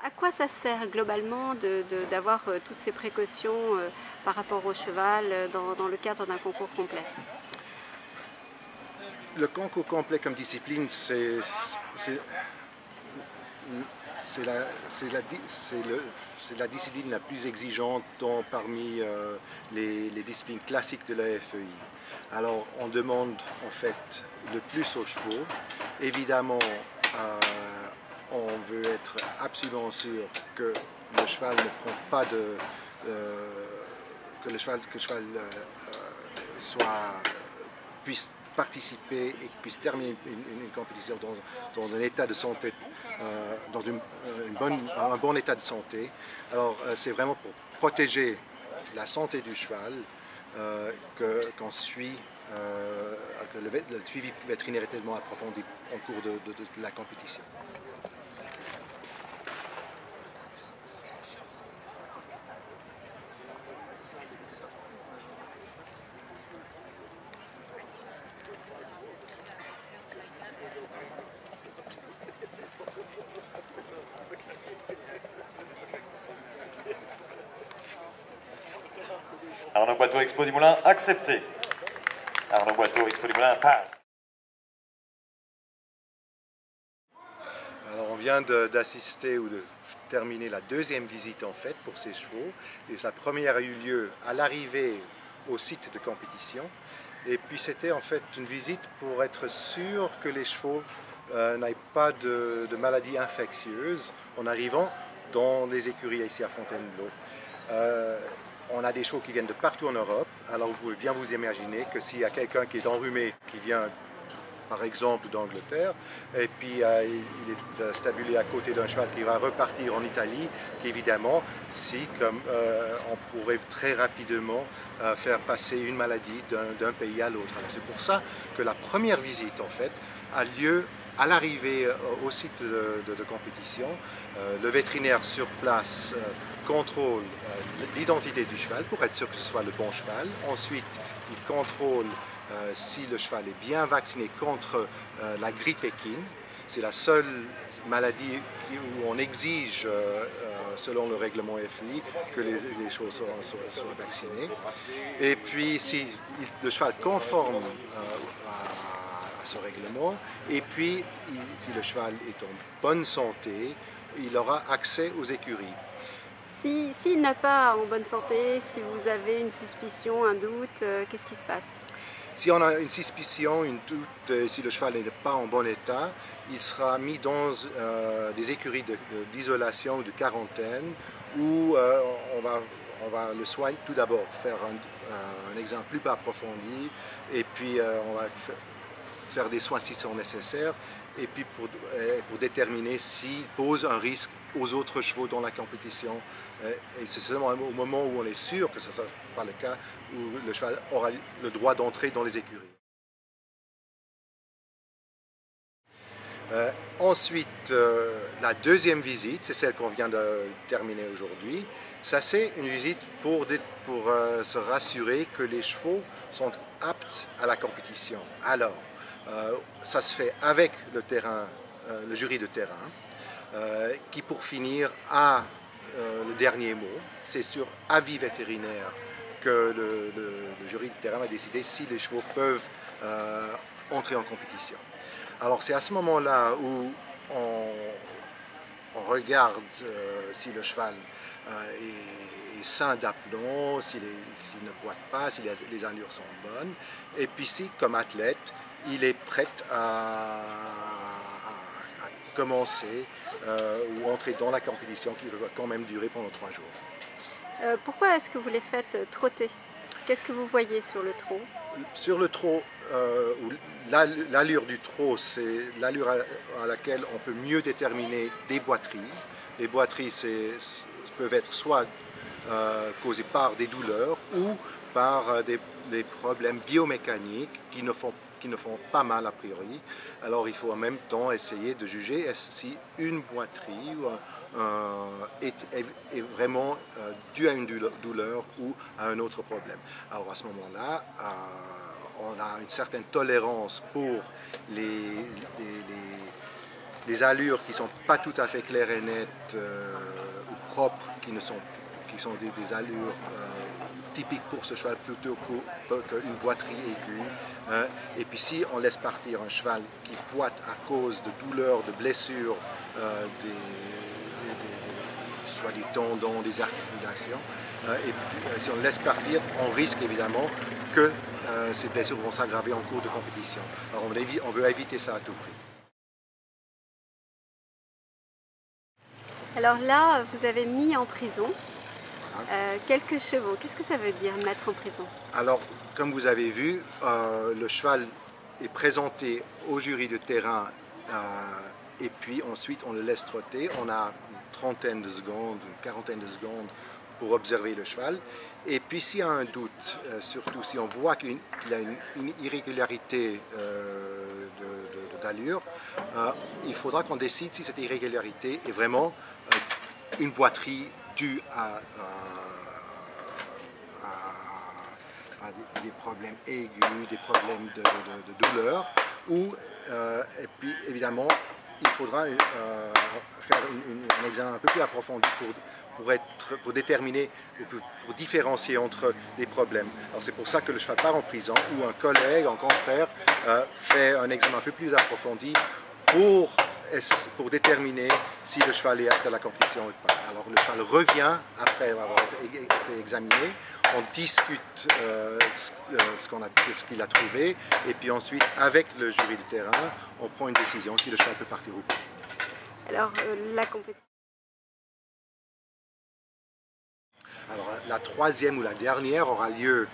À quoi ça sert globalement d'avoir toutes ces précautions par rapport au cheval dans le cadre d'un concours complet? Le concours complet comme discipline, c'est la, c'est la discipline la plus exigeante parmi les disciplines classiques de la FEI. Alors on demande en fait le plus aux chevaux. Évidemment, on veut être absolument sûr que le cheval ne prend pas de... que le cheval puisse participer et puisse terminer une compétition dans un état de santé, dans un bon état de santé. Alors c'est vraiment pour protéger la santé du cheval qu'on suit, que le suivi vétérinaire est tellement approfondi en cours de la compétition. Arnaud Boiteau, Expo du Moulin, accepté. Arnaud Boiteau, Expo du Moulin, passe. Alors on vient d'assister ou de terminer la deuxième visite en fait pour ces chevaux. Et la première a eu lieu à l'arrivée au site de compétition. Et puis c'était en fait une visite pour être sûr que les chevaux n'aient pas de maladies infectieuses en arrivant dans les écuries ici à Fontainebleau. On a des chevaux qui viennent de partout en Europe, alors vous pouvez bien vous imaginer que s'il y a quelqu'un qui est enrhumé, qui vient par exemple d'Angleterre, et puis il est stabulé à côté d'un cheval qui va repartir en Italie, qu'évidemment, si comme on pourrait très rapidement faire passer une maladie d'un pays à l'autre. C'est pour ça que la première visite en fait a lieu à l'arrivée au site de compétition. Le vétérinaire sur place contrôle l'identité du cheval pour être sûr que ce soit le bon cheval. Ensuite, il contrôle si le cheval est bien vacciné contre la grippe équine. C'est la seule maladie où on exige, selon le règlement FEI, que les chevaux soient vaccinés. Et puis, si le cheval conforme à ce règlement, et puis si le cheval est en bonne santé, il aura accès aux écuries. S'il n'est pas en bonne santé, si vous avez une suspicion, un doute, qu'est-ce qui se passe? Si on a une suspicion, une doute, si le cheval n'est pas en bon état, il sera mis dans des écuries d'isolation ou de quarantaine où on va le soigner tout d'abord, faire un examen plus approfondi et puis on va faire des soins si sont nécessaires et puis pour déterminer s'il pose un risque aux autres chevaux dans la compétition. Et c'est seulement au moment où on est sûr que ce ne sera pas le cas où le cheval aura le droit d'entrer dans les écuries. Ensuite, la deuxième visite, c'est celle qu'on vient de terminer aujourd'hui. Ça, c'est une visite pour se rassurer que les chevaux sont aptes à la compétition. Alors, ça se fait avec le jury de terrain, qui pour finir a le dernier mot. C'est sur avis vétérinaire que le jury de terrain va décider si les chevaux peuvent entrer en compétition. Alors c'est à ce moment-là où on regarde si le cheval est sain d'aplomb, s'il ne boite pas, si les allures sont bonnes, et puis si, comme athlète, il est prêt à commencer ou entrer dans la compétition qui va quand même durer pendant 3 jours. Pourquoi est-ce que vous les faites trotter? Qu'est-ce que vous voyez sur le trot? Sur le trot, l'allure du trot, c'est l'allure à laquelle on peut mieux déterminer des boiteries. Les boiteries peuvent être soit causées par des douleurs ou par des problèmes biomécaniques qui ne font pas mal a priori. Alors il faut en même temps essayer de juger si une boiterie est vraiment due à une douleur ou à un autre problème. Alors à ce moment-là, on a une certaine tolérance pour les allures qui ne sont pas tout à fait claires et nettes ou propres, qui sont des allures typiques pour ce cheval plutôt qu'une boiterie aiguë. Et puis si on laisse partir un cheval qui boite à cause de douleurs, de blessures, soit des tendons, des articulations, et puis, si on le laisse partir, on risque évidemment que ces blessures vont s'aggraver en cours de compétition. Alors on veut éviter ça à tout prix. Alors là, vous avez mis en prison quelques chevaux. Qu'est-ce que ça veut dire, mettre en prison? Alors, comme vous avez vu, le cheval est présenté au jury de terrain et puis ensuite on le laisse trotter. On a une trentaine de secondes, une quarantaine de secondes pour observer le cheval. Et puis s'il y a un doute, surtout si on voit qu'il a une irrégularité d'allure, il faudra qu'on décide si cette irrégularité est vraiment une boiterie due à des problèmes aigus, des problèmes de douleur, et puis évidemment il faudra faire un examen un peu plus approfondi pour déterminer, pour différencier entre des problèmes. Alors c'est pour ça que le cheval part en prison, ou un collègue, un confrère, fait un examen un peu plus approfondi pour déterminer si le cheval est apte à la compétition ou pas. Alors le cheval revient après avoir été examiné, on discute ce qu'il a trouvé, et puis ensuite avec le jury de terrain, on prend une décision si le cheval peut partir ou pas. Alors la compétition. Alors la troisième ou la dernière aura lieu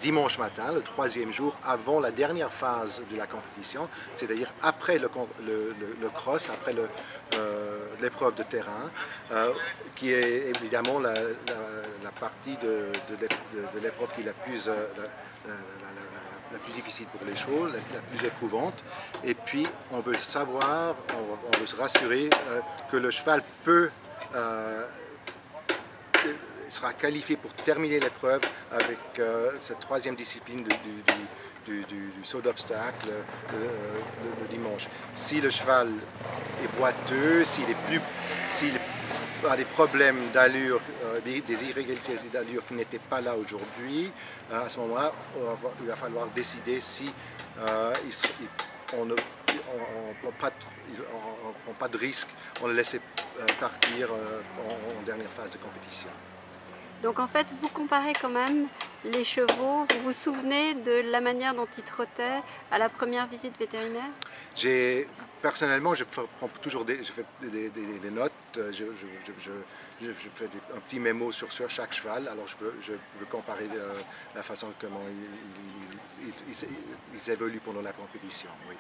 dimanche matin, le troisième jour, avant la dernière phase de la compétition, c'est-à-dire après le cross, après l'épreuve de terrain, qui est évidemment la partie de l'épreuve qui est la plus difficile pour les chevaux, la plus éprouvante. Et puis on veut savoir, on veut se rassurer que le cheval sera qualifié pour terminer l'épreuve avec cette troisième discipline du saut d'obstacle le dimanche. Si le cheval est boiteux, s'il a des problèmes d'allure, des irrégularités d'allure qui n'étaient pas là aujourd'hui, à ce moment-là, il va falloir décider si on ne prend pas de risque, on le laisse partir en dernière phase de compétition. Donc en fait, vous comparez quand même les chevaux, vous vous souvenez de la manière dont ils trottaient à la première visite vétérinaire? Personnellement, je prends toujours des notes, je fais un petit mémo sur chaque cheval, alors je peux comparer la façon comment ils évoluent pendant la compétition. Oui.